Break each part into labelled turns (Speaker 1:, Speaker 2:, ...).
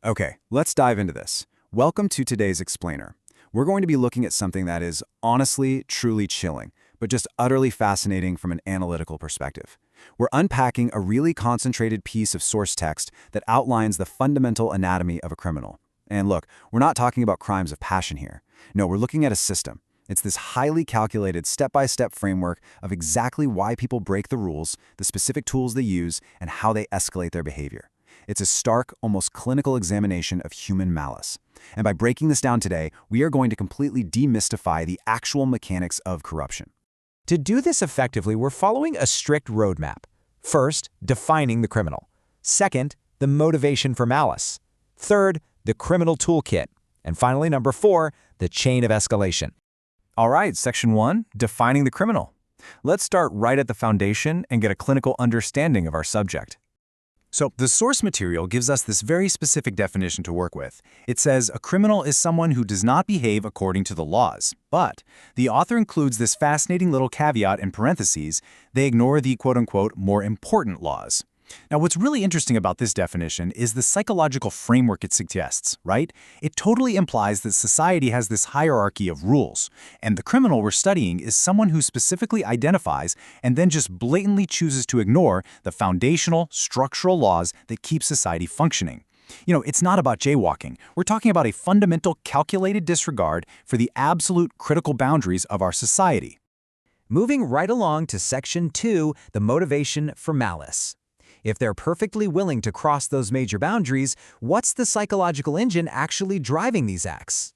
Speaker 1: Okay, let's dive into this. Welcome to today's explainer. We're going to be looking at something that is honestly, truly chilling, but just utterly fascinating from an analytical perspective. We're unpacking a really concentrated piece of source text that outlines the fundamental anatomy of a criminal. And look, we're not talking about crimes of passion here. No, we're looking at a system. It's this highly calculated step-by-step framework of exactly why people break the rules, the specific tools they use, and how they escalate their behavior. It's a stark, almost clinical examination of human malice. And by breaking this down today, we are going to completely demystify the actual mechanics of corruption.
Speaker 2: To do this effectively, we're following a strict roadmap. First, defining the criminal. Second, the motivation for malice. Third, the criminal toolkit. And finally, number 4, the chain of escalation.
Speaker 1: All right, Section 1, defining the criminal. Let's start right at the foundation and get a clinical understanding of our subject. So, the source material gives us this very specific definition to work with. It says a criminal is someone who does not behave according to the laws. But the author includes this fascinating little caveat in parentheses: they ignore the quote-unquote more important laws. Now, what's really interesting about this definition is the psychological framework it suggests, right? It totally implies that society has this hierarchy of rules, and the criminal we're studying is someone who specifically identifies and then just blatantly chooses to ignore the foundational, structural laws that keep society functioning. It's not about jaywalking. We're talking about a fundamental, calculated disregard for the absolute critical boundaries of our society.
Speaker 2: Moving right along to Section 2, the motivation for malice. If they're perfectly willing to cross those major boundaries, what's the psychological engine actually driving these acts?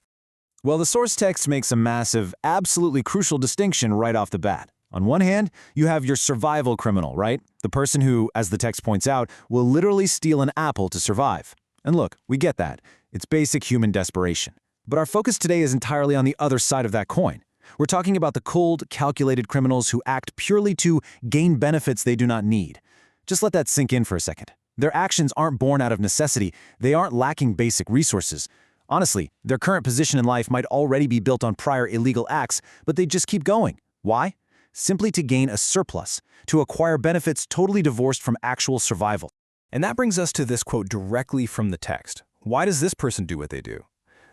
Speaker 1: Well, the source text makes a massive, absolutely crucial distinction right off the bat. On one hand, you have your survival criminal, right? The person who, as the text points out, will literally steal an apple to survive. And look, we get that. It's basic human desperation. But our focus today is entirely on the other side of that coin. We're talking about the cold, calculated criminals who act purely to gain benefits they do not need. Just let that sink in for a second. Their actions aren't born out of necessity. They aren't lacking basic resources. Honestly, their current position in life might already be built on prior illegal acts, but they just keep going. Why? Simply to gain a surplus, to acquire benefits totally divorced from actual survival. And that brings us to this quote directly from the text. Why does this person do what they do?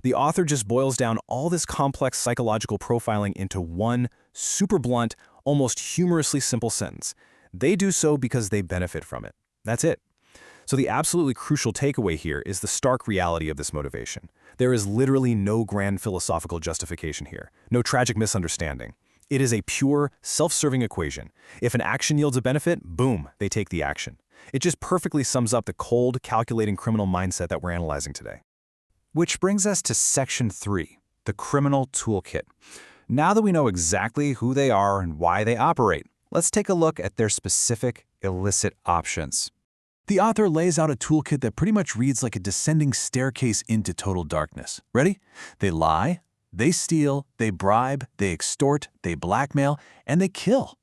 Speaker 1: The author just boils down all this complex psychological profiling into one super blunt, almost humorously simple sentence. They do so because they benefit from it. That's it. So the absolutely crucial takeaway here is the stark reality of this motivation. There is literally no grand philosophical justification here, no tragic misunderstanding. It is a pure, self-serving equation. If an action yields a benefit, boom, they take the action. It just perfectly sums up the cold, calculating criminal mindset that we're analyzing today. Which brings us to Section 3, the criminal toolkit. Now that we know exactly who they are and why they operate, let's take a look at their specific illicit options. The author lays out a toolkit that pretty much reads like a descending staircase into total darkness. Ready? They lie, they steal, they bribe, they extort, they blackmail, and they kill.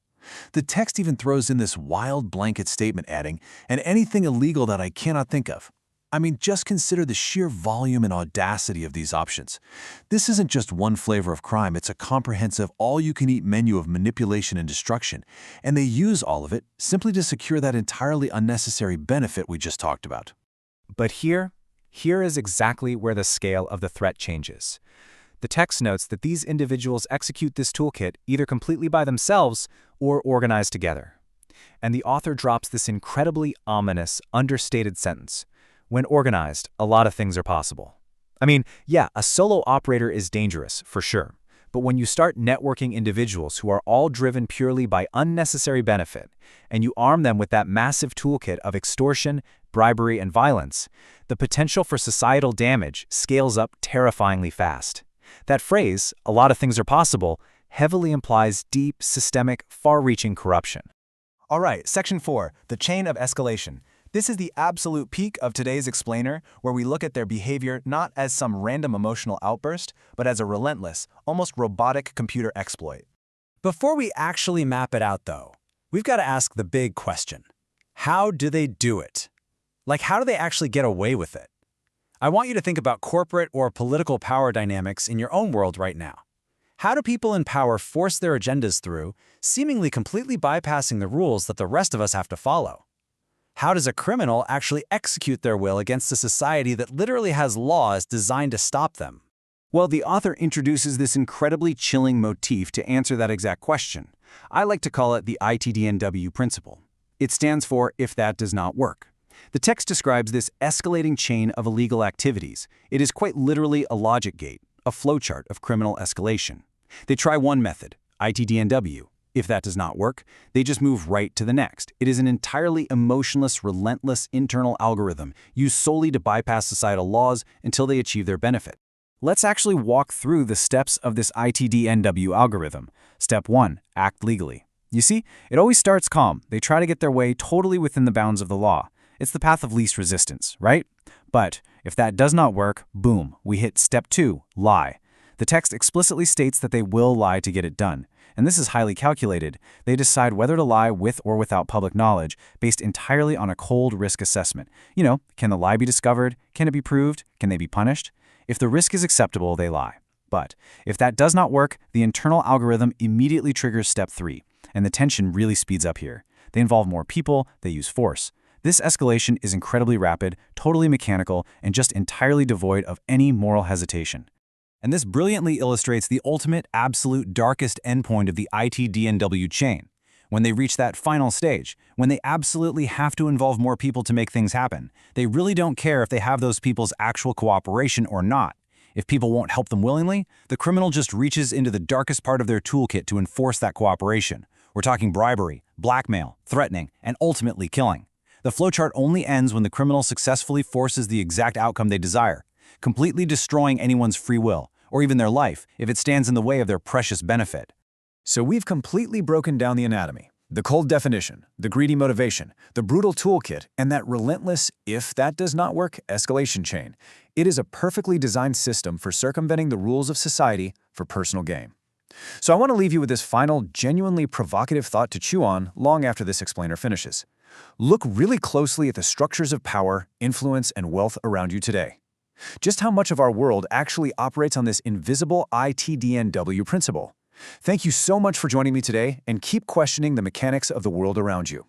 Speaker 1: The text even throws in this wild blanket statement adding, and anything illegal that I cannot think of. I mean, just consider the sheer volume and audacity of these options. This isn't just one flavor of crime, it's a comprehensive, all-you-can-eat menu of manipulation and destruction, and they use all of it simply to secure that entirely unnecessary benefit we just talked about.
Speaker 2: But here is exactly where the scale of the threat changes. The text notes that these individuals execute this toolkit either completely by themselves or organized together. And the author drops this incredibly ominous, understated sentence. When organized, a lot of things are possible. I mean, yeah, a solo operator is dangerous, for sure. But when you start networking individuals who are all driven purely by unnecessary benefit, and you arm them with that massive toolkit of extortion, bribery, and violence, the potential for societal damage scales up terrifyingly fast. That phrase, a lot of things are possible, heavily implies deep, systemic, far-reaching corruption.
Speaker 1: All right, Section 4, the chain of escalation. This is the absolute peak of today's explainer, where we look at their behavior not as some random emotional outburst, but as a relentless, almost robotic computer exploit.
Speaker 2: Before we actually map it out, though, we've got to ask the big question. How do they do it? Like, how do they actually get away with it? I want you to think about corporate or political power dynamics in your own world right now. How do people in power force their agendas through, seemingly completely bypassing the rules that the rest of us have to follow?
Speaker 3: How does a criminal actually execute their will against a society that literally has laws designed to stop them?
Speaker 2: Well, the author introduces this incredibly chilling motif to answer that exact question. I like to call it the ITDNW principle. It stands for if that does not work. The text describes this escalating chain of illegal activities. It is quite literally a logic gate, a flowchart of criminal escalation. They try one method, ITDNW. If that does not work, they just move right to the next. It is an entirely emotionless, relentless internal algorithm used solely to bypass societal laws until they achieve their benefit. Let's actually walk through the steps of this ITDNW algorithm. Step 1, act legally. You see, it always starts calm. They try to get their way totally within the bounds of the law. It's the path of least resistance, right? But if that does not work, boom, we hit step 2, lie. The text explicitly states that they will lie to get it done. And this is highly calculated. They decide whether to lie with or without public knowledge, based entirely on a cold risk assessment. You know, can the lie be discovered? Can it be proved? Can they be punished? If the risk is acceptable, they lie. But if that does not work, the internal algorithm immediately triggers step 3, and the tension really speeds up here. They involve more people, they use force. This escalation is incredibly rapid, totally mechanical, and just entirely devoid of any moral hesitation.
Speaker 3: And this brilliantly illustrates the ultimate, absolute, darkest endpoint of the ITDNW chain. When they reach that final stage, when they absolutely have to involve more people to make things happen, they really don't care if they have those people's actual cooperation or not. If people won't help them willingly, the criminal just reaches into the darkest part of their toolkit to enforce that cooperation. We're talking bribery, blackmail, threatening, and ultimately killing. The flowchart only ends when the criminal successfully forces the exact outcome they desire, completely destroying anyone's free will, or even their life, if it stands in the way of their precious benefit.
Speaker 1: So we've completely broken down the anatomy, the cold definition, the greedy motivation, the brutal toolkit, and that relentless, if that does not work, escalation chain. It is a perfectly designed system for circumventing the rules of society for personal gain. So I want to leave you with this final, genuinely provocative thought to chew on long after this explainer finishes. Look really closely at the structures of power, influence, and wealth around you today. Just how much of our world actually operates on this invisible ITDNW principle? Thank you so much for joining me today, and keep questioning the mechanics of the world around you.